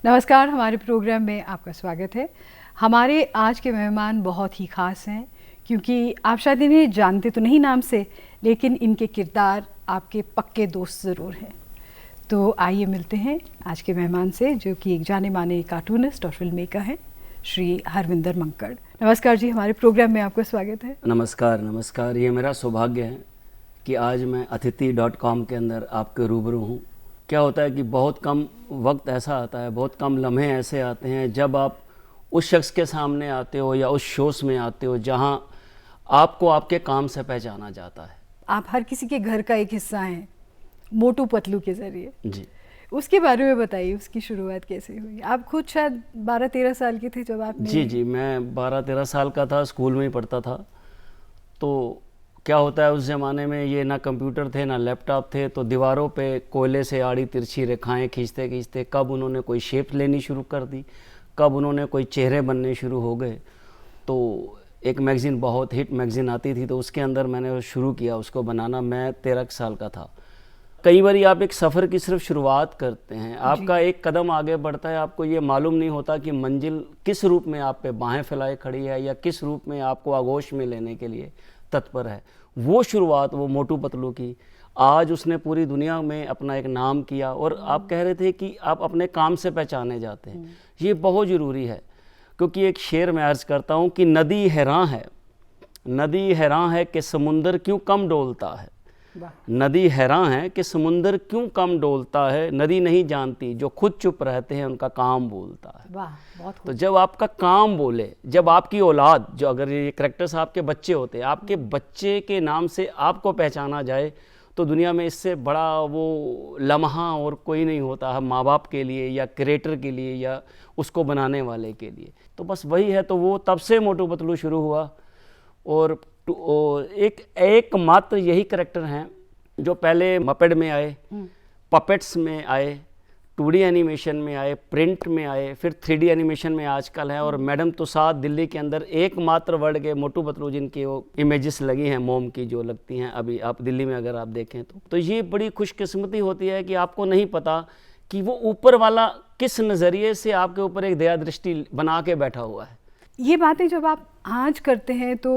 नमस्कार, हमारे प्रोग्राम में आपका स्वागत है। हमारे आज के मेहमान बहुत ही ख़ास हैं क्योंकि आप शायद इन्हें जानते तो नहीं नाम से, लेकिन इनके किरदार आपके पक्के दोस्त ज़रूर हैं। तो आइए मिलते हैं आज के मेहमान से, जो कि एक जाने माने कार्टूनिस्ट और फिल्म मेकर हैं, श्री हरविंदर मंकड़। नमस्कार जी, हमारे प्रोग्राम में आपका स्वागत है। नमस्कार नमस्कार। ये मेरा सौभाग्य है कि आज मैं अतिथि.com के अंदर आपके रूबरू हूँ। क्या होता है कि बहुत कम वक्त ऐसा आता है, बहुत कम लम्हे ऐसे आते हैं जब आप उस शख्स के सामने आते हो या उस शोज़ में आते हो जहाँ आपको आपके काम से पहचाना जाता है। आप हर किसी के घर का एक हिस्सा हैं, मोटू पतलू के ज़रिए। जी, उसके बारे में बताइए, उसकी शुरुआत कैसे हुई? आप खुद शायद 12-13 साल के थे जब आपने... जी, मैं 12-13 साल का था, स्कूल में ही पढ़ता था। तो क्या होता है, उस ज़माने में ये ना कंप्यूटर थे ना लैपटॉप थे, तो दीवारों पे कोयले से आड़ी तिरछी रेखाएं खींचते खींचते कब उन्होंने कोई शेप लेनी शुरू कर दी, कब उन्होंने कोई चेहरे बनने शुरू हो गए। तो एक मैगज़ीन, बहुत हिट मैगज़ीन आती थी, तो उसके अंदर मैंने शुरू किया उसको बनाना। मैं 13 साल का था। कई बार आप एक सफ़र की सिर्फ शुरुआत करते हैं, आपका एक कदम आगे बढ़ता है, आपको ये मालूम नहीं होता कि मंजिल किस रूप में आप पे बाहें फैलाए खड़ी है या किस रूप में आपको आगोश में लेने के लिए तत्पर है। वो शुरुआत, वो मोटू पतलू की, आज उसने पूरी दुनिया में अपना एक नाम किया। और आप कह रहे थे कि आप अपने काम से पहचाने जाते हैं, ये बहुत ज़रूरी है। क्योंकि एक शेर मैं अर्ज़ करता हूँ कि नदी हैरान है, नदी हैरान है कि समुंदर क्यों कम डोलता है। नदी हैरान है कि समुंदर क्यों कम डोलता है, नदी नहीं जानती जो खुद चुप रहते हैं उनका काम बोलता है। वाह, बहुत तो जब आपका काम बोले, जब आपकी औलाद, जो अगर ये कैरेक्टर्स आपके बच्चे होते हैं, आपके बच्चे के नाम से आपको पहचाना जाए, तो दुनिया में इससे बड़ा वो लम्हा और कोई नहीं होता है माँ बाप के लिए या क्रिएटर के लिए या उसको बनाने वाले के लिए। तो बस वही है। तो वो तब से मोटू पतलू शुरू हुआ। और एक मात्र यही कैरेक्टर हैं जो पहले मपेड में आए, पपेट्स में आए, 2D एनिमेशन में आए, प्रिंट में आए, फिर 3D एनिमेशन में आजकल है। और मैडम तुसाद दिल्ली के अंदर एकमात्र वर्ड के मोटू पतलू जिनकी वो इमेजेस लगी हैं मोम की, जो लगती हैं अभी आप दिल्ली में अगर आप देखें तो ये बड़ी खुशकिस्मती होती है कि आपको नहीं पता कि वो ऊपर वाला किस नज़रिए से आपके ऊपर एक दया दृष्टि बना के बैठा हुआ है। ये बातें जब आप आज करते हैं तो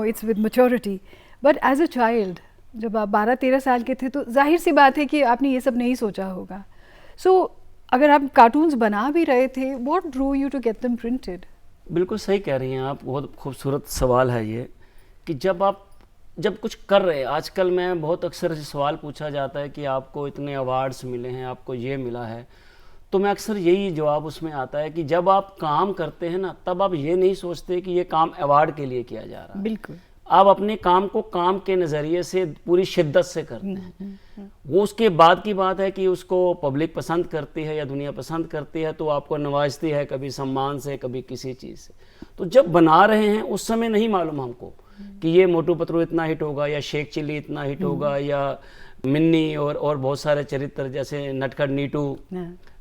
it's with maturity, but as a child जब आप 12-13 साल के थे तो जाहिर सी बात है कि आपने ये सब नहीं सोचा होगा। सो अगर आप कार्टून्स बना भी रहे थे, what drew you to get them printed? बिल्कुल सही कह रही हैं आप, बहुत खूबसूरत सवाल है ये कि जब कुछ कर रहे हैं। आजकल मैं बहुत अक्सर सवाल पूछा जाता है कि आपको इतने अवार्ड्स मिले हैं, आपको ये मिला है, तो मैं अक्सर यही जवाब उसमें आता है कि जब आप काम करते हैं ना, तब आप ये नहीं सोचते कि ये काम अवार्ड के लिए किया जा रहा है। बिल्कुल, आप अपने काम को काम के नज़रिए से पूरी शिद्दत से करते हैं। वो उसके बाद की बात है कि उसको पब्लिक पसंद करती है या दुनिया पसंद करती है, तो आपको नवाजती है, कभी सम्मान से, कभी किसी चीज़ से। तो जब बना रहे हैं उस समय नहीं मालूम हमको कि ये मोटू पतलू इतना हिट होगा या शेख चिल्ली इतना हिट होगा या मिन्नी और बहुत सारे चरित्र जैसे नटखट नीटू,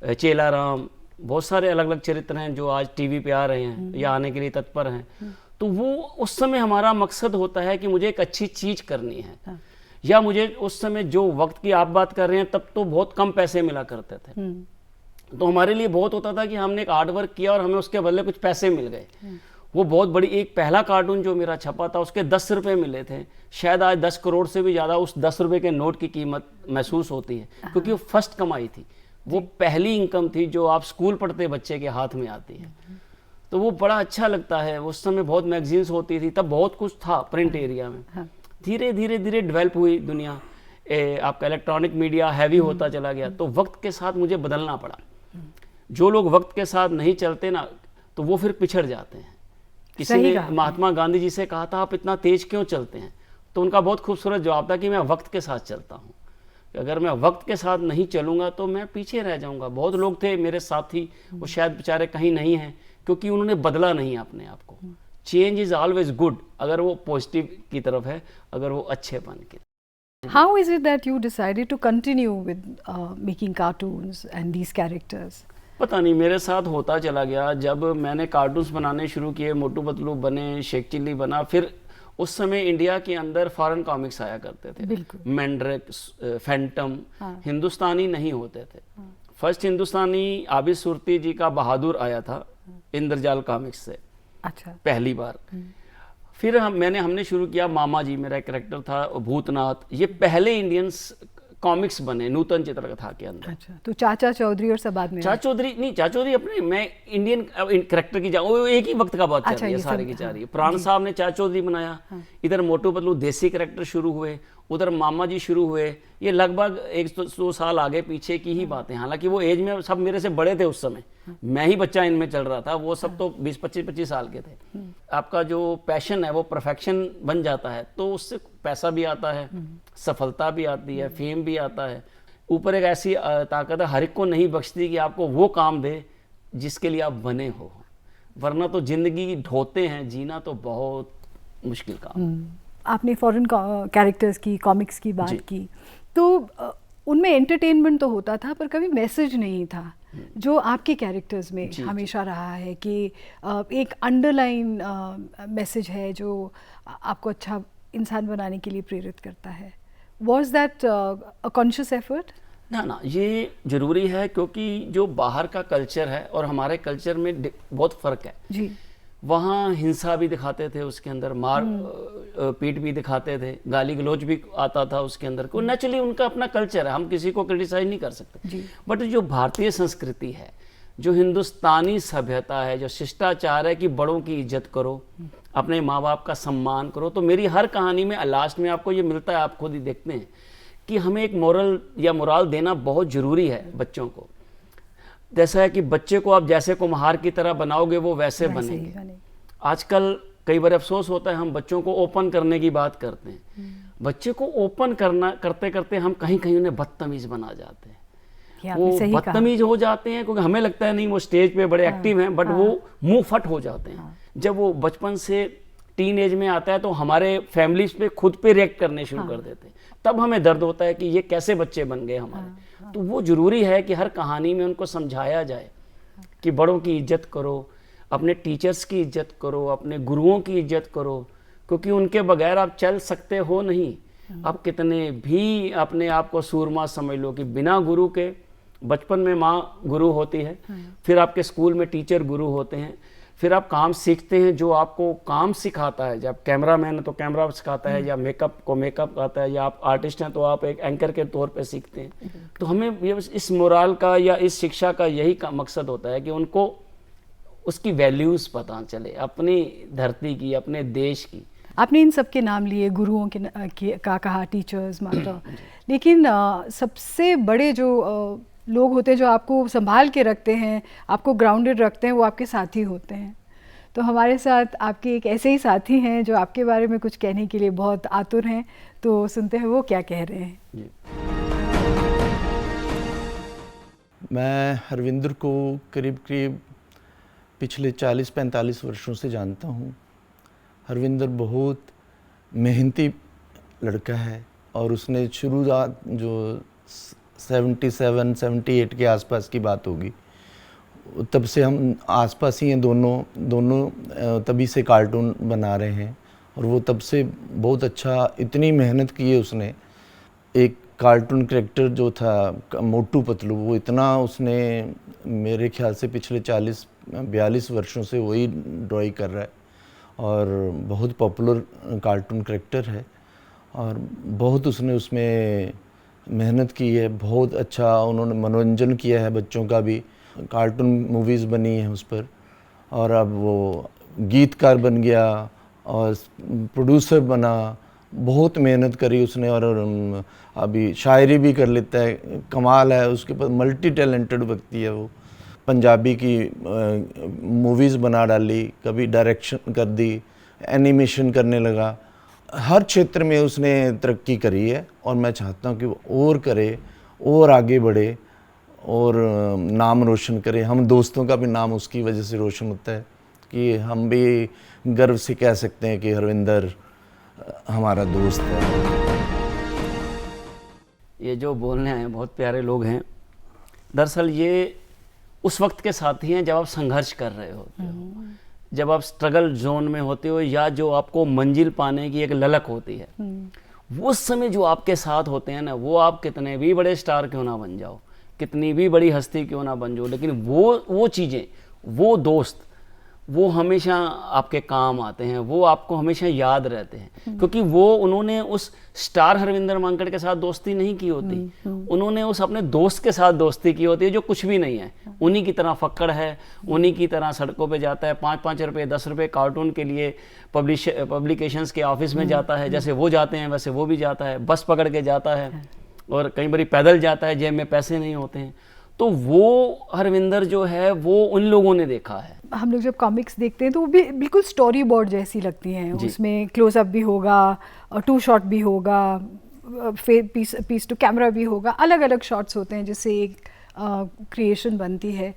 चेला राम, बहुत सारे अलग अलग चरित्र हैं जो आज टीवी पे आ रहे हैं या आने के लिए तत्पर हैं। तो वो उस समय हमारा मकसद होता है कि मुझे एक अच्छी चीज़ करनी है। या मुझे उस समय जो वक्त की आप बात कर रहे हैं, तब तो बहुत कम पैसे मिला करते थे, तो हमारे लिए बहुत होता था कि हमने एक हार्ड वर्क किया और हमें उसके बदले कुछ पैसे मिल गए। वो बहुत बड़ी, एक पहला कार्टून जो मेरा छपा था उसके 10 रुपये मिले थे। शायद आज 10 करोड़ से भी ज़्यादा उस 10 रुपये के नोट की कीमत महसूस होती है, क्योंकि वो फर्स्ट कमाई थी, वो पहली इनकम थी जो आप स्कूल पढ़ते बच्चे के हाथ में आती है। तो वो बड़ा अच्छा लगता है। उस समय बहुत मैगजीन्स होती थी, तब बहुत कुछ था प्रिंट एरिया में। धीरे धीरे धीरे डेवलप हुई दुनिया, आपका इलेक्ट्रॉनिक मीडिया हैवी होता चला गया, तो वक्त के साथ मुझे बदलना पड़ा। जो लोग वक्त के साथ नहीं चलते ना, तो वो फिर पिछड़ जाते हैं। किसी ने महात्मा गांधी जी से कहा था आप इतना तेज क्यों चलते हैं, तो उनका बहुत खूबसूरत जवाब था कि मैं वक्त के साथ चलता हूँ। अगर मैं वक्त के साथ नहीं चलूँगा तो मैं पीछे रह जाऊँगा। बहुत लोग थे मेरे साथी, वो शायद बेचारे कहीं नहीं हैं क्योंकि उन्होंने बदला नहीं अपने आप को। चेंज इज़ ऑलवेज गुड, अगर वो पॉजिटिव की तरफ है, अगर वो अच्छेपन की। How is it that you decided to continue with making cartoons and these characters? पता नहीं, मेरे साथ होता चला गया। जब मैंने कार्टून्स बनाने शुरू किए, मोटू पतलू बने, शेख चिल्ली बना, फिर उस समय इंडिया के अंदर फॉरेन कॉमिक्स आया करते थे, मैंड्रेक, फैंटम, हिंदुस्तानी नहीं होते थे। फर्स्ट हिंदुस्तानी आबिद सुरती जी का बहादुर आया था इंद्रजाल कॉमिक्स से, अच्छा। पहली बार। फिर हमने शुरू किया, मामा जी मेरा एक कैरेक्टर था, भूतनाथ। ये पहले इंडियंस कॉमिक्स बने नूतन चित्रकथा के अंदर। अच्छा, तो चाचा चौधरी और सब बाद में? चाचा चौधरी नहीं, चाचा चौधरी अपने, मैं इंडियन कैरेक्टर की वो एक ही वक्त का बात चल रही है, सारी की जा रही है। प्राण साहब ने चाचा चौधरी बनाया, इधर मोटू पतलू देसी कैरेक्टर शुरू हुए, उधर मामा जी शुरू हुए। ये लगभग 100 साल आगे पीछे की ही बात है। हालांकि वो एज में सब मेरे से बड़े थे उस समय, मैं ही बच्चा इनमें चल रहा था, वो सब तो 20-25 साल के थे। आपका जो पैशन है वो परफेक्शन बन जाता है तो उससे पैसा भी आता है, सफलता भी आती है, फेम भी आता है। ऊपर एक ऐसी ताकत है, हर एक को नहीं बख्शती कि आपको वो काम दे जिसके लिए आप बने हो, वरना तो जिंदगी ढोते हैं, जीना तो बहुत मुश्किल काम। आपने फॉरेन कैरेक्टर्स की, कॉमिक्स की बात की, तो उनमें एंटरटेनमेंट तो होता था पर कभी मैसेज नहीं था, जो आपके कैरेक्टर्स में हमेशा रहा है कि एक अंडरलाइन मैसेज है जो आपको अच्छा इंसान बनाने के लिए प्रेरित करता है। Was that a conscious effort? ना, ये जरूरी है, क्योंकि जो बाहर का कल्चर है और हमारे कल्चर में बहुत फर्क है जी। वहाँ हिंसा भी दिखाते थे, उसके अंदर मार पीट भी दिखाते थे, गाली गलौज भी आता था उसके अंदर। को नेचुरली उनका अपना कल्चर है, हम किसी को क्रिटिसाइज नहीं कर सकते। बट जो भारतीय संस्कृति है, जो हिंदुस्तानी सभ्यता है, जो शिष्टाचार है कि बड़ों की इज्जत करो, अपने माँ बाप का सम्मान करो, तो मेरी हर कहानी में लास्ट में आपको ये मिलता है, आप खुद ही देखते हैं कि हमें एक मोरल या मोराल देना बहुत ज़रूरी है बच्चों को। जैसा है कि बच्चे को आप जैसे कुम्हार की तरह बनाओगे वो वैसे बनेंगे। आजकल कई बार अफसोस होता है, हम बच्चों को ओपन करने की बात करते हैं, बच्चे को ओपन करते करते हम कहीं कहीं उन्हें बदतमीज बना जाते हैं। वो बदतमीज हो जाते हैं क्योंकि हमें लगता है नहीं वो स्टेज पे बड़े एक्टिव हैं, बट वो मुंह फट हो जाते हैं। जब वो बचपन से टीन एज में आता है तो हमारे फैमिलीज पे खुद पे रिएक्ट करने शुरू कर देते हैं, तब हमें दर्द होता है कि ये कैसे बच्चे बन गए हमारे। तो वो जरूरी है कि हर कहानी में उनको समझाया जाए कि बड़ों की इज्जत करो, अपने टीचर्स की इज्जत करो, अपने गुरुओं की इज्जत करो, क्योंकि उनके बगैर आप चल सकते हो नहीं। आप कितने भी अपने आप को सूरमा समझ लो कि बिना गुरु के, बचपन में माँ गुरु होती है, फिर आपके स्कूल में टीचर गुरु होते हैं, फिर आप काम सीखते हैं जो आपको काम सिखाता है। जब कैमरा मैन है तो कैमरा सिखाता है, या मेकअप को मेकअप आता है, या आप आर्टिस्ट हैं तो आप एक एंकर के तौर पे सीखते हैं। तो हमें ये इस मोराल का या इस शिक्षा का यही मकसद होता है कि उनको उसकी वैल्यूज़ पता चले, अपनी धरती की, अपने देश की। आपने इन सब के नाम लिए, गुरुओं के का कहा, टीचर्स, मास्टर, लेकिन सबसे बड़े जो लोग होते हैं जो आपको संभाल के रखते हैं, आपको ग्राउंडेड रखते हैं, वो आपके साथी होते हैं। तो हमारे साथ आपके एक ऐसे ही साथी हैं जो आपके बारे में कुछ कहने के लिए बहुत आतुर हैं, तो सुनते हैं वो क्या कह रहे हैं। मैं हरविंदर को करीब पिछले 40-45 वर्षों से जानता हूँ। हरविंदर बहुत मेहनती लड़का है और उसने शुरुआत जो 77-78 के आसपास की बात होगी, तब से हम आसपास ही हैं दोनों तभी से कार्टून बना रहे हैं। और वो तब से बहुत अच्छा, इतनी मेहनत की है उसने। एक कार्टून कैरेक्टर जो था मोटू पतलू, वो इतना उसने, मेरे ख्याल से पिछले 40-42 वर्षों से वही ड्राइंग कर रहा है और बहुत पॉपुलर कार्टून कैरेक्टर है और बहुत उसने उसमें मेहनत की है। बहुत अच्छा उन्होंने मनोरंजन किया है बच्चों का भी, कार्टून मूवीज़ बनी हैं उस पर, और अब वो गीतकार बन गया और प्रोड्यूसर बना। बहुत मेहनत करी उसने और अभी शायरी भी कर लेता है, कमाल है उसके पास, मल्टी टैलेंटेड व्यक्ति है वो। पंजाबी की मूवीज़ बना डाली, कभी डायरेक्शन कर दी, एनिमेशन करने लगा, हर क्षेत्र में उसने तरक्की करी है। और मैं चाहता हूँ कि वो और करे और आगे बढ़े और नाम रोशन करे। हम दोस्तों का भी नाम उसकी वजह से रोशन होता है कि हम भी गर्व से कह सकते हैं कि हरविंदर हमारा दोस्त है। ये जो बोलने आए बहुत प्यारे लोग हैं, दरअसल ये उस वक्त के साथी हैं जब आप संघर्ष कर रहे होते हो, जब आप स्ट्रगल जोन में होते हो, या जो आपको मंजिल पाने की एक ललक होती है, वो समय जो आपके साथ होते हैं ना, वो आप कितने भी बड़े स्टार क्यों ना बन जाओ, कितनी भी बड़ी हस्ती क्यों ना बन जाओ, लेकिन वो चीज़ें, वो दोस्त, वो हमेशा आपके काम आते हैं, वो आपको हमेशा याद रहते हैं, क्योंकि वो उन्होंने उस स्टार हरविंदर मांकड़ के साथ दोस्ती नहीं की होती, उन्होंने उस अपने दोस्त के साथ दोस्ती की होती है जो कुछ भी नहीं है, उन्हीं की तरह फक्कड़ है, उन्हीं की तरह सड़कों पे जाता है, 5-5 रुपये 10 रुपये कार्टून के लिए पब्लिकेशंस के ऑफिस में जाता है, जैसे वो जाते हैं वैसे वो भी जाता है, बस पकड़ के जाता है और कई बार पैदल जाता है, जेब में पैसे नहीं होते हैं। तो वो हरविंदर जो है वो उन लोगों ने देखा है। हम लोग जब कॉमिक्स देखते हैं तो वो भी बिल्कुल स्टोरी बोर्ड जैसी लगती हैं, उसमें क्लोजअप भी होगा और 2 शॉट भी होगा, पीस टू कैमरा भी होगा, अलग अलग शॉट्स होते हैं जिससे एक क्रिएशन बनती है,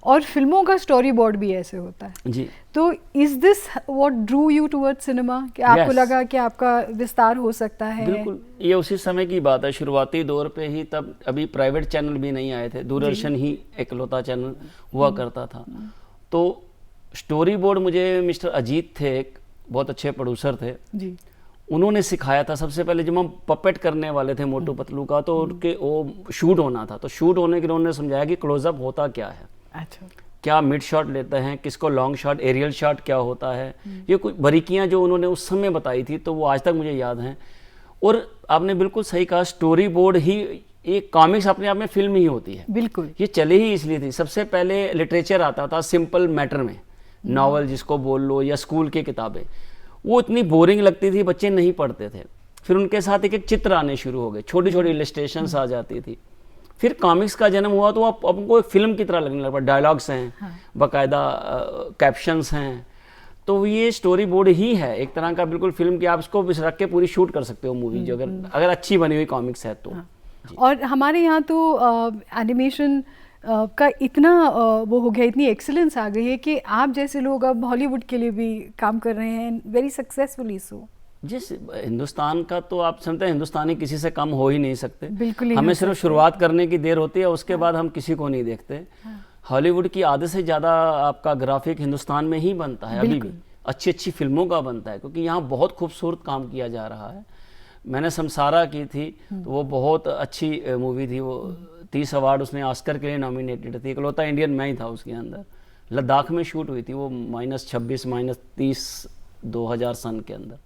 और फिल्मों का स्टोरी बोर्ड भी ऐसे होता है जी। तो is this what drew you towards cinema, कि आपको Yes. लगा कि आपका विस्तार हो सकता है? बिल्कुल, ये उसी समय की बात है, शुरुआती दौर पे ही, तब अभी प्राइवेट चैनल भी नहीं आए थे, दूरदर्शन ही इकलौता चैनल हुआ करता था। तो स्टोरी बोर्ड मुझे मिस्टर अजीत थे, एक बहुत अच्छे प्रोड्यूसर थे जी, उन्होंने सिखाया था। सबसे पहले जब हम पपेट करने वाले थे मोटू पतलू का, तो उनके वो शूट होना था, तो शूट होने के लिए उन्होंने समझाया कि क्लोजअप होता क्या है, अच्छा, क्या मिड शॉट लेते हैं, किसको लॉन्ग शॉट, एरियल शॉट क्या होता है, ये कुछ बारीकियां जो उन्होंने उस समय बताई थी, तो वो आज तक मुझे याद हैं। और आपने बिल्कुल सही कहा, स्टोरी बोर्ड ही एक कॉमिक्स अपने आप में फिल्म ही होती है। बिल्कुल, ये चले ही इसलिए थी, सबसे पहले लिटरेचर आता था सिंपल मैटर में, नॉवल जिसको बोल लो या स्कूल की किताबें, वो इतनी बोरिंग लगती थी, बच्चे नहीं पढ़ते थे। फिर उनके साथ एक एक चित्र आने शुरू हो गए, छोटी छोटी इलस्ट्रेशंस आ जाती थी। फिर कॉमिक्स का जन्म हुआ तो आप आपको एक फिल्म की तरह लगने लगा, डायलॉग्स हैं, बाकायदा कैप्शंस हैं। तो ये स्टोरी बोर्ड ही है एक तरह का, बिल्कुल फिल्म की, आप इसको रख के पूरी शूट कर सकते हो मूवी, जो अगर अच्छी बनी हुई कॉमिक्स है तो। और हमारे यहाँ तो एनिमेशन का इतना वो हो गया, इतनी एक्सीलेंस आ गई है कि आप जैसे लोग अब हॉलीवुड के लिए भी काम कर रहे हैं, वेरी सक्सेसफुली सो। जिस हिंदुस्तान का तो आप समझते हैं, हिंदुस्तानी किसी से कम हो ही नहीं सकते, बिल्कुल ही हमें नहीं सिर्फ सकते। शुरुआत करने की देर होती है, उसके बाद हम किसी को नहीं देखते। हॉलीवुड की आधे से ज़्यादा आपका ग्राफिक हिंदुस्तान में ही बनता है, अभी भी अच्छी अच्छी फिल्मों का बनता है, क्योंकि यहाँ बहुत खूबसूरत काम किया जा रहा है। मैंने समसारा की थी, तो वो बहुत अच्छी मूवी थी, वो 30 अवार्ड उसने ऑस्कर के लिए नॉमिनेटेड थी, इकलौता इंडियन मैं ही था उसके अंदर। लद्दाख में शूट हुई थी वो, -26 -30 2000 सन के अंदर।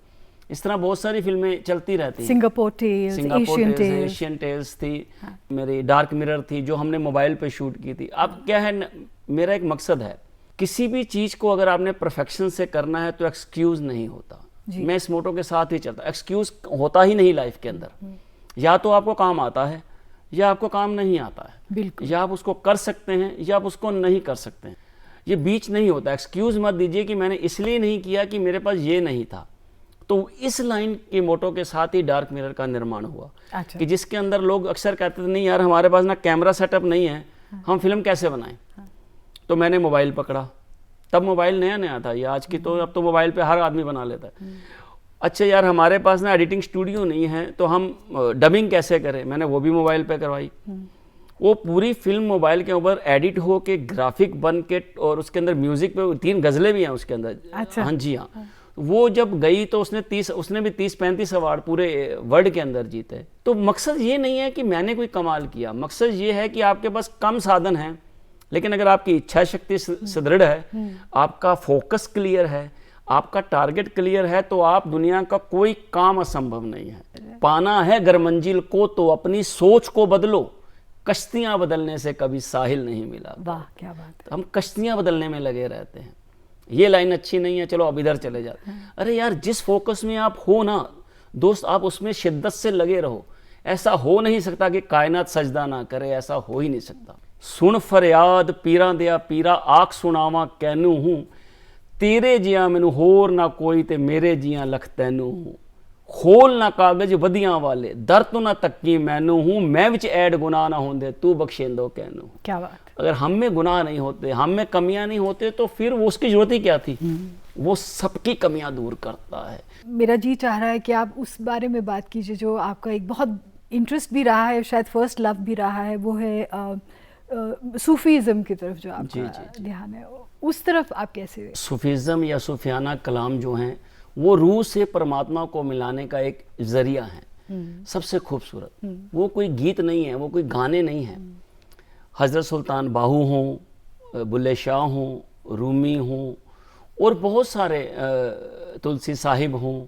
इस तरह बहुत सारी फिल्में चलती रहती हैं। Singapore tales, Asian tales, Asian tales थी, मेरी डार्क मिरर थी जो हमने मोबाइल पे शूट की थी। अब क्या है, मेरा एक मकसद है, किसी भी चीज़ को अगर आपने परफेक्शन से करना है तो एक्सक्यूज़ नहीं होता। मैं इस मोटो के साथ ही चलता, एक्सक्यूज़ होता ही नहीं लाइफ के अंदर। या तो आपको काम आता है या आपको काम नहीं आता है, बिल्कुल, या आप उसको कर सकते हैं या आप उसको नहीं कर सकते हैं, ये बीच नहीं होता। एक्सक्यूज़ मत दीजिए कि मैंने इसलिए नहीं किया कि मेरे पास ये नहीं था। तो इस लाइन के मोटो के साथ ही डार्क मिरर का निर्माण हुआ। अच्छा, कि जिसके अंदर लोग अक्सर कहते थे नहीं यार हमारे पास ना कैमरा सेटअप नहीं है, हम फिल्म कैसे बनाएं। तो मैंने मोबाइल पकड़ा, तब मोबाइल नया नया था, ये आज की तो अब तो मोबाइल पे हर आदमी बना लेता है। अच्छा यार हमारे पास ना एडिटिंग स्टूडियो नहीं है, तो हम डबिंग कैसे करें, मैंने वो भी मोबाइल पे करवाई। वो पूरी फिल्म मोबाइल के ऊपर एडिट हो के, ग्राफिक बन के, और उसके अंदर म्यूजिक पे 3 गज़लें भी हैं उसके अंदर। अच्छा, हाँ जी हाँ। वो जब गई तो उसने भी 30-35 अवार्ड पूरे वर्ल्ड के अंदर जीते। तो मकसद ये नहीं है कि मैंने कोई कमाल किया, मकसद ये है कि आपके पास कम साधन है, लेकिन अगर आपकी इच्छा शक्ति सुदृढ़ है, आपका फोकस क्लियर है, आपका टारगेट क्लियर है, तो आप दुनिया का कोई काम असंभव नहीं है। पाना है घर मंजिल को तो अपनी सोच को बदलो, कश्तियां बदलने से कभी साहिल नहीं मिला। वाह क्या बात। हम कश्तियां बदलने में लगे रहते हैं, ये लाइन अच्छी नहीं है, चलो अब इधर चले जाते। अरे यार जिस फोकस में आप हो ना दोस्त, आप उसमें शिद्दत से लगे रहो। ऐसा हो नहीं सकता कि कायनात सजदा ना करे, ऐसा हो ही नहीं सकता। सुन फरियाद पीरा दिया पीरा, आख सुनावा कैनू हूँ, तेरे जिया मैनू होर ना कोई ते मेरे जिया लख तैनू हूँ। खोल ना कागज वधियां वाले, दर तो ना तक्की मैनू हूँ, मैं विच ऐड गुनाह ना होंदे तू बख्शेंदो कैनू। क्या बात। अगर हम में गुनाह नहीं होते, हम में कमियां नहीं होते, तो फिर वो उसकी जरूरत ही क्या थी। वो सबकी कमियां दूर करता है। मेरा जी चाह रहा है कि आप उस बारे में बात कीजिए जो आपका एक बहुत इंटरेस्ट भी रहा है, शायद फर्स्ट लव भी रहा है, वो है सूफीज़म की तरफ जो आपका ध्यान है, उस तरफ आप कैसे? सूफीज़म या सूफियाना कलाम जो हैं, वो रूह से परमात्मा को मिलाने का एक जरिया है, सबसे खूबसूरत। वो कोई गीत नहीं है, वो कोई गाने नहीं है, हज़रत सुल्तान बाहू हों, बुल्ले शाह हों, रूमी हों, और बहुत सारे तुलसी साहिब हों,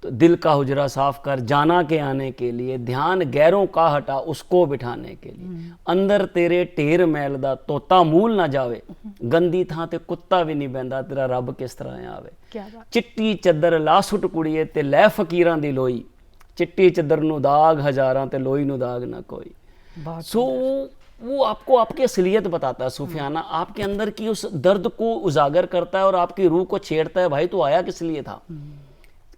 तो दिल का हुजरा साफ कर, जाना के आने के लिए, ध्यान गैरों का हटा उसको बिठाने के लिए, अंदर तेरे ढेर मैल दा तोता मूल ना जावे, गंदी थां ते कुत्ता भी नहीं बहंदा, तेरा रब किस तरह आवे। क्या बात। चिट्टी चद्दर ला सुट कुड़िए ते लै फकीरां दी लोई, चिट्टी चद्दर नु दाग हजारां ते लोई नु दाग ना कोई। बहुत सो वो आपको आपकी असलियत बताता है सूफियाना, आपके अंदर की उस दर्द को उजागर करता है और आपकी रूह को छेड़ता है, भाई तू आया किस लिए था?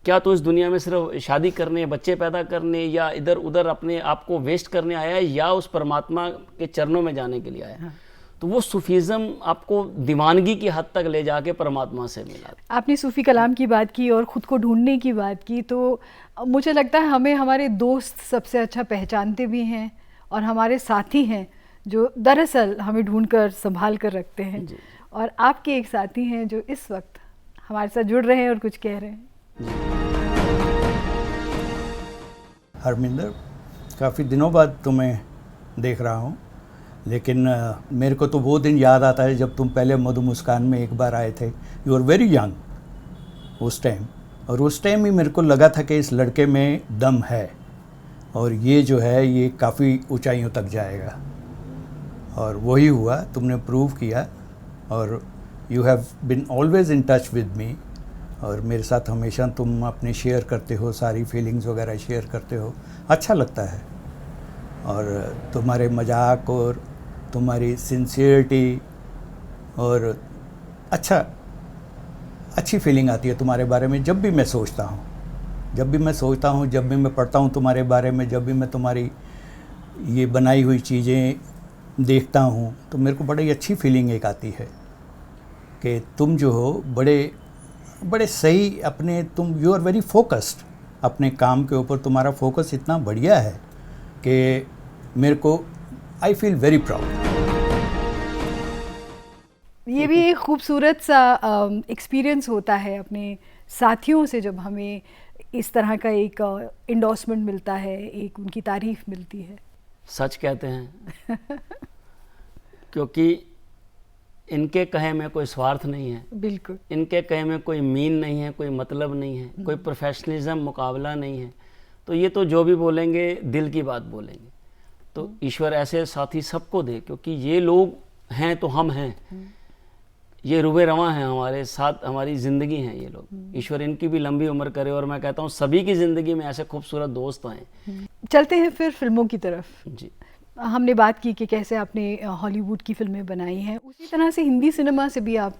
क्या तो इस दुनिया में सिर्फ शादी करने, बच्चे पैदा करने, या इधर उधर अपने आप को वेस्ट करने आया है, या उस परमात्मा के चरणों में जाने के लिए आया? हाँ। तो वो सूफीज़म आपको दीवानगी की हद तक ले जाके परमात्मा से मिला। आपने सूफ़ी कलाम की बात की और ख़ुद को ढूंढने की बात की, तो मुझे लगता है हमें हमारे दोस्त सबसे अच्छा पहचानते भी हैं और हमारे साथी हैं जो दरअसल हमें ढूंढ कर संभाल कर रखते हैं। और आपके एक साथी हैं जो इस वक्त हमारे साथ जुड़ रहे हैं और कुछ कह रहे हैं। हरमिंदर, काफ़ी दिनों बाद तुम्हें देख रहा हूँ, लेकिन मेरे को तो वो दिन याद आता है जब तुम पहले मधु मुस्कान में एक बार आए थे। यू आर वेरी यंग उस टाइम, और उस टाइम ही मेरे को लगा था कि इस लड़के में दम है और ये जो है ये काफ़ी ऊंचाइयों तक जाएगा, और वही हुआ, तुमने प्रूव किया। और you have been always in touch with me, और मेरे साथ हमेशा तुम अपने शेयर करते हो, सारी फीलिंग्स वगैरह शेयर करते हो, अच्छा लगता है। और तुम्हारे मजाक और तुम्हारी सिंसियरिटी और अच्छी फीलिंग आती है तुम्हारे बारे में जब भी मैं सोचता हूँ, जब भी मैं पढ़ता हूँ तुम्हारे बारे में, जब भी मैं तुम्हारी ये बनाई हुई चीज़ें देखता हूँ, तो मेरे को बड़ी अच्छी फीलिंग एक आती है कि तुम जो हो बड़े सही अपने, यू आर वेरी फोकस्ड अपने काम के ऊपर, तुम्हारा फोकस इतना बढ़िया है कि मेरे को आई फील वेरी प्राउड। ये भी एक खूबसूरत सा एक्सपीरियंस होता है अपने साथियों से, जब हमें इस तरह का एक इंडोर्समेंट मिलता है, एक उनकी तारीफ मिलती है। सच कहते हैं क्योंकि इनके कहे में कोई स्वार्थ नहीं है, बिल्कुल, इनके कहे में कोई मीन नहीं है, कोई मतलब नहीं है, कोई प्रोफेशनलिज्म मुकाबला नहीं है। तो ये तो जो भी बोलेंगे दिल की बात बोलेंगे। तो ईश्वर ऐसे साथी सबको दे, क्योंकि ये लोग हैं तो हम हैं, ये रुबे रवां हैं हमारे साथ, हमारी ज़िंदगी हैं ये लोग। ईश्वर इनकी भी लंबी उम्र करे, और मैं कहता हूँ सभी की ज़िंदगी में ऐसे खूबसूरत दोस्त आए। चलते हैं फिर फिल्मों की तरफ। जी, हमने बात की कि कैसे आपने हॉलीवुड की फिल्में बनाई हैं, उसी तरह से हिंदी सिनेमा से भी आप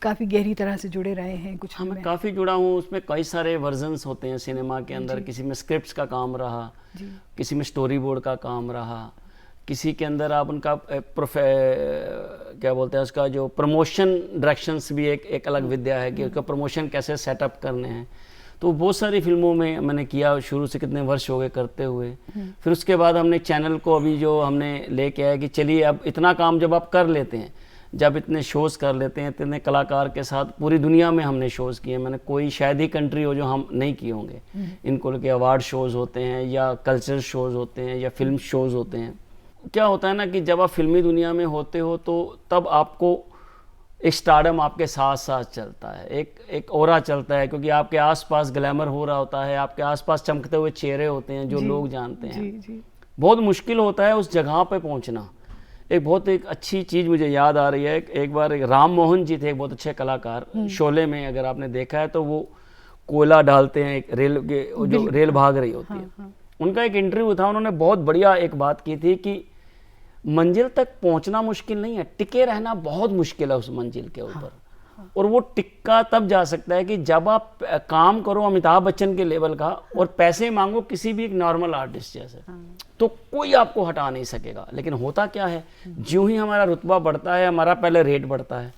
काफ़ी गहरी तरह से जुड़े रहे हैं। कुछ हाँ, मैं काफ़ी जुड़ा हूँ, उसमें कई सारे वर्जन्स होते हैं सिनेमा के अंदर। किसी में स्क्रिप्ट्स का काम रहा, किसी में स्टोरी बोर्ड का काम रहा, किसी के अंदर आप उनका क्या बोलते हैं उसका जो प्रमोशन डायरेक्शंस भी एक अलग विद्या है कि उसका प्रमोशन कैसे सेटअप करने हैं। तो बहुत सारी फिल्मों में मैंने किया, शुरू से कितने वर्ष हो गए करते हुए। फिर उसके बाद हमने चैनल को अभी जो हमने लेके आया कि चलिए अब इतना काम जब आप कर लेते हैं, जब इतने शोज़ कर लेते हैं, इतने कलाकार के साथ पूरी दुनिया में हमने शोज़ किए। मैंने कोई शायद ही कंट्री हो जो हम नहीं किए होंगे। इनको लेके अवार्ड शोज़ होते हैं, या कल्चरल शोज़ होते हैं, या फिल्म शोज़ होते हैं। क्या होता है ना कि जब आप फिल्मी दुनिया में होते हो तो तब आपको एक स्टारडम आपके साथ साथ चलता है, एक ऑरा चलता है, क्योंकि आपके आसपास ग्लैमर हो रहा होता है, आपके आसपास चमकते हुए चेहरे होते हैं जो लोग जानते हैं। बहुत मुश्किल होता है उस जगह पे पहुंचना। एक अच्छी चीज़ मुझे याद आ रही है, एक बार राम मोहन जी थे, एक बहुत अच्छे कलाकार। शोले में अगर आपने देखा है तो वो कोयला डालते हैं एक रेल के, जो रेल भाग रही होती है। उनका एक इंटरव्यू था, उन्होंने बहुत बढ़िया एक बात की थी कि मंजिल तक पहुंचना मुश्किल नहीं है, टिके रहना बहुत मुश्किल है उस मंजिल के ऊपर। और वो टिक्का तब जा सकता है कि जब आप काम करो अमिताभ बच्चन के लेवल का और पैसे मांगो किसी भी एक नॉर्मल आर्टिस्ट जैसे, तो कोई आपको हटा नहीं सकेगा। लेकिन होता क्या है, ज्यों ही हमारा रुतबा बढ़ता है, हमारा पहले रेट बढ़ता है,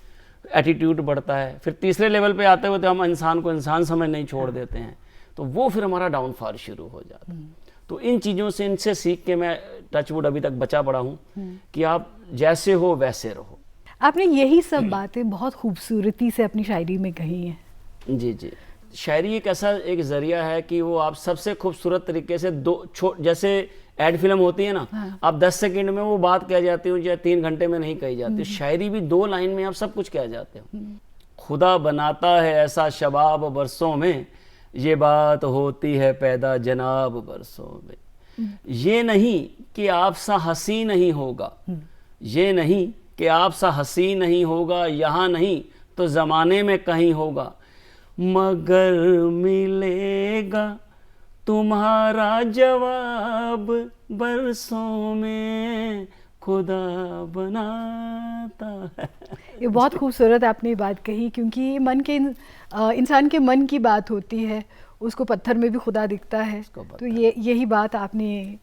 एटीट्यूड बढ़ता है, फिर तीसरे लेवल पे आते हुए तो हम इंसान को इंसान समझ नहीं छोड़ देते हैं, तो वो फिर हमारा डाउनफॉल शुरू हो जाता है। तो इन चीज़ों से, इनसे सीख के मैं टचवुड अभी तक बचा पड़ा हूँ कि आप जैसे हो वैसे रहो। आपने यही सब बातें बहुत खूबसूरती से अपनी शायरी में कही हैं। जी जी। शायरी एक ऐसा एक जरिया है कि वो आप सबसे खूबसूरत तरीके से जैसे एड फिल्म होती है ना, आप 10 सेकंड में वो बात कह जाते हो, या 3 घंटे में नहीं कही जाती। शायरी भी 2 लाइन में आप सब कुछ कह जाते हो। खुदा बनाता है ऐसा शबाब बरसों में, ये बात होती है पैदा जनाब बरसों में। ये नहीं कि आप सा हंसी नहीं होगा, ये नहीं कि आप सा हंसी नहीं होगा, यहाँ नहीं तो ज़माने में कहीं होगा, मगर मिलेगा तुम्हारा जवाब बरसों में, खुदा बनाता है। ये बहुत खूबसूरत आपने बात कही, क्योंकि मन के इंसान के मन की बात होती है, उसको पत्थर में भी खुदा दिखता है। तो यही बात आपने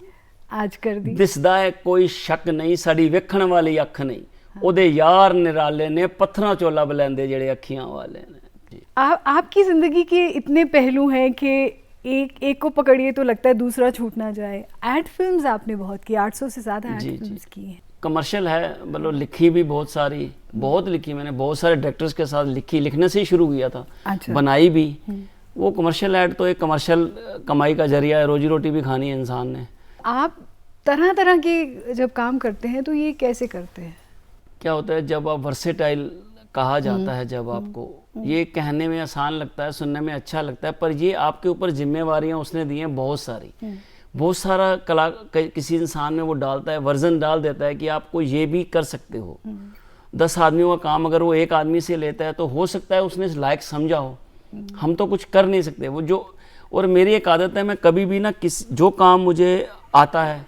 आज कर दी। दिसदा है कोई शक नहीं, साड़ी वेखण वाली अख नहीं, ओदे यार निराले ने पत्थरां चो लब लैंदे जेड़े अखियां वाले ने। आपकी ज़िंदगी के इतने पहलू हैं कि एक को पकड़िए तो लगता है दूसरा छूट ना जाए। एड फिल्म्स आपने बहुत की, 800 से ज़्यादा एड फिल्म्स की हैं। कमर्शियल है, मतलब लिखी भी बहुत सारी, बहुत लिखी मैंने, बहुत सारे डायरेक्टर्स के साथ लिखने से ही शुरू किया था। अच्छा। बनाई भी। वो कमर्शियल ऐड तो एक कमर्शियल कमाई का जरिया है, रोजी रोटी भी खानी है इंसान ने। आप तरह तरह के जब काम करते हैं तो ये कैसे करते हैं? क्या होता है, जब आप वर्सेटाइल कहा जाता है, जब आपको ये कहने में आसान लगता है, सुनने में अच्छा लगता है, पर ये आपके ऊपर जिम्मेवारियां उसने दी हैं बहुत सारी। बहुत सारा कला किसी इंसान में वो डालता है, वर्जन डाल देता है कि आपको ये भी कर सकते हो। 10 आदमियों का काम अगर वो एक आदमी से लेता है तो हो सकता है उसने इस लायक समझा हो। हम तो कुछ कर नहीं सकते वो जो। और मेरी एक आदत है, मैं कभी भी ना जो काम मुझे आता है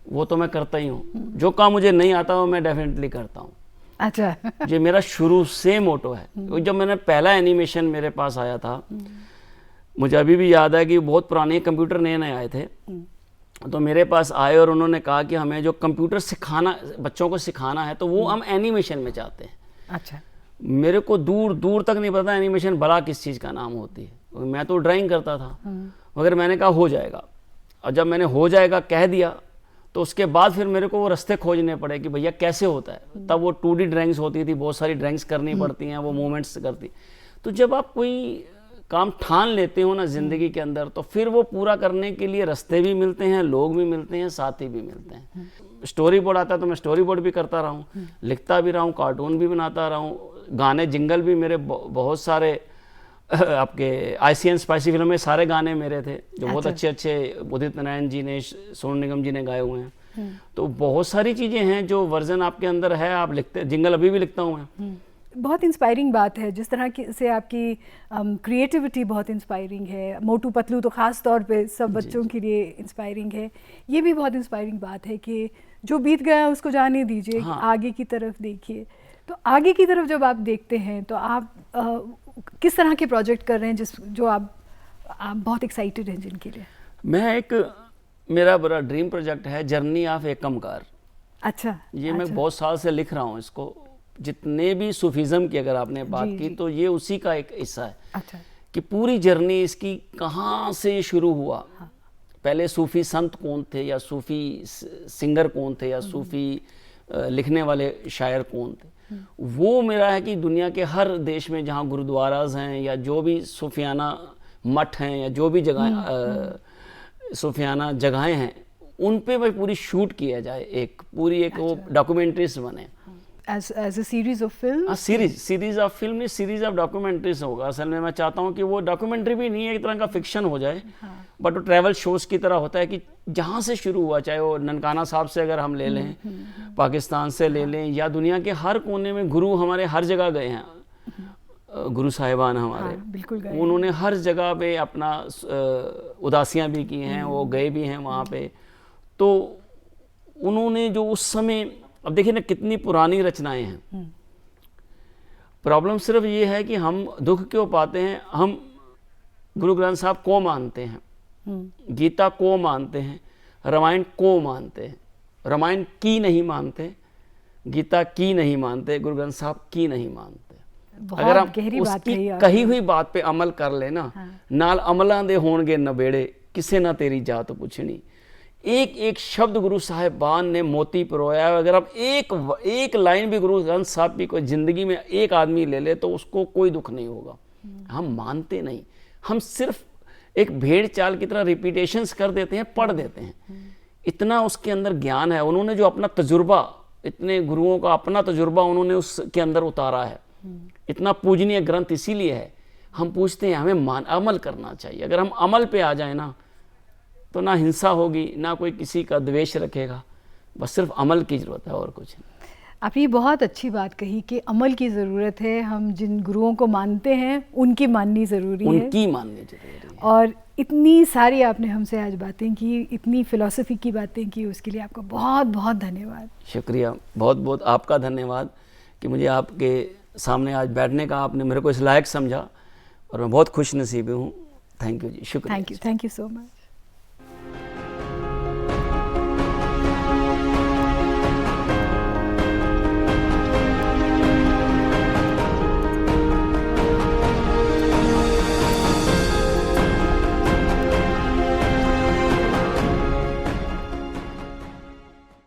वो तो मैं करता ही हूँ, जो काम मुझे नहीं आता वो मैं डेफिनेटली करता हूँ। अच्छा। ये मेरा शुरू से मोटो है। जब मैंने पहला एनिमेशन मेरे पास आया था, मुझे अभी भी याद है कि बहुत पुराने कंप्यूटर नए नए आए थे, तो मेरे पास आए और उन्होंने कहा कि हमें जो कंप्यूटर सिखाना, बच्चों को सिखाना है, तो वो हम एनिमेशन में चाहते हैं। अच्छा। मेरे को दूर दूर तक नहीं पता एनिमेशन भला किस चीज़ का नाम होती है। मैं तो ड्राइंग करता था, मगर मैंने कहा हो जाएगा। और जब मैंने हो जाएगा कह दिया, तो उसके बाद फिर मेरे को वो रास्ते खोजने पड़े कि भैया कैसे होता है। तब वो 2D ड्राइंग्स होती थी, बहुत सारी ड्राइंग्स करनी पड़ती हैं, वो मूवमेंट्स करती। तो जब आप कोई काम ठान लेते हो ना ज़िंदगी के अंदर, तो फिर वो पूरा करने के लिए रास्ते भी मिलते हैं, लोग भी मिलते हैं, साथी भी मिलते हैं। स्टोरी बोर्ड आता है तो मैं स्टोरी बोर्ड भी करता रहा हूँ, लिखता भी रहा हूँ, कार्टून भी बनाता रहा हूँ, गाने जिंगल भी मेरे बहुत सारे आपके ICN स्पाइसी फिल्म में सारे गाने मेरे थे, जो बहुत अच्छे अच्छे उदित नारायण जी ने, सोनू निगम जी ने गाए हुए हैं। तो बहुत सारी चीज़ें हैं जो वर्जन आपके अंदर है, आप लिखते, जिंगल अभी भी लिखता हूँ मैं। बहुत इंस्पायरिंग बात है जिस तरह की से आपकी क्रिएटिविटी बहुत इंस्पायरिंग है। मोटू पतलू तो ख़ास तौर पे सब बच्चों के लिए इंस्पायरिंग है। ये भी बहुत इंस्पायरिंग बात है कि जो बीत गया उसको जाने दीजिए, आगे की तरफ देखिए। तो आगे की तरफ जब आप देखते हैं तो आप किस तरह के प्रोजेक्ट कर रहे हैं जो आप बहुत एक्साइटेड हैं जिनके लिए? मेरा बड़ा ड्रीम प्रोजेक्ट है जर्नी ऑफ ए कमकार। अच्छा। ये मैं बहुत साल से लिख रहा हूँ इसको। जितने भी सूफीज़म की अगर आपने बात की तो ये उसी का एक हिस्सा है। अच्छा। कि पूरी जर्नी इसकी कहाँ से शुरू हुआ। पहले सूफ़ी संत कौन थे, या सूफ़ी सिंगर कौन थे, या सूफ़ी लिखने वाले शायर कौन थे। वो मेरा है कि दुनिया के हर देश में जहाँ गुरुद्वाराज हैं, या जो भी सूफियाना मठ हैं, या जो भी जगह सूफियाना जगहें हैं, उन पे भाई पूरी शूट किया जाए, एक पूरी एक वो डॉक्यूमेंट्रीज बने। as a series of film? Series of film नहीं, सीरीज ऑफ डॉक्यूमेंट्रीज होगा। असल में मैं चाहता हूँ कि वो डॉक्यूमेंट्री भी नहीं है, एक तरह का फिक्शन हो जाए, बट वो ट्रैवल शोज की तरह होता है कि जहाँ से शुरू हुआ, चाहे वो ननकाना साहब से अगर हम ले लें, पाकिस्तान से ले लें, या दुनिया के हर कोने में गुरु हमारे हर जगह गए हैं। गुरु साहिबान हमारे बिल्कुल गए, उन्होंने हर जगह पे अपना उदासियाँ भी की हैं, वो गए भी हैं वहाँ पे। तो उन्होंने जो उस समय, अब देखिए ना कितनी पुरानी रचनाएं हैं। प्रॉब्लम सिर्फ ये है कि हम दुख क्यों पाते हैं। हम गुरु ग्रंथ साहब को मानते हैं, गीता को मानते हैं, रामायण को मानते हैं, रामायण की नहीं मानते, गीता की नहीं मानते, गुरु ग्रंथ साहब की नहीं मानते। अगर हम उसकी कही हुई बात पे अमल कर लेना, नाल अमलां दे होणगे नबेड़े, किसे ना तेरी जात पुछनी। एक एक शब्द गुरु साहिबान ने मोती पिरोया है। अगर आप एक लाइन भी गुरु ग्रंथ साहब की कोई ज़िंदगी में एक आदमी ले ले तो उसको कोई दुख नहीं होगा। हम मानते नहीं, हम सिर्फ एक भेड़ चाल की तरह रिपीटेशंस कर देते हैं, पढ़ देते हैं। इतना उसके अंदर ज्ञान है, उन्होंने जो अपना तजुर्बा, इतने गुरुओं का अपना तजुर्बा उन्होंने उसके अंदर उतारा है। इतना पूजनीय ग्रंथ इसीलिए है। हम पूछते हैं हमें अमल करना चाहिए। अगर हम अमल पे आ जाए ना, तो ना हिंसा होगी, ना कोई किसी का द्वेष रखेगा। बस सिर्फ अमल की ज़रूरत है और कुछ नहीं। आपने ये बहुत अच्छी बात कही कि अमल की ज़रूरत है। हम जिन गुरुओं को मानते हैं उनकी माननी ज़रूरी है, उनकी माननी ज़रूरी है। और इतनी सारी आपने हमसे आज बातें की, इतनी फ़िलॉसफ़ी की बातें की, उसके लिए आपका बहुत बहुत धन्यवाद। शुक्रिया, बहुत बहुत आपका धन्यवाद कि मुझे आपके सामने आज बैठने का आपने मेरे को इस लायक समझा, और मैं बहुत खुश नसीब हूँ। थैंक यू जी, शुक्रिया। Thank you so much.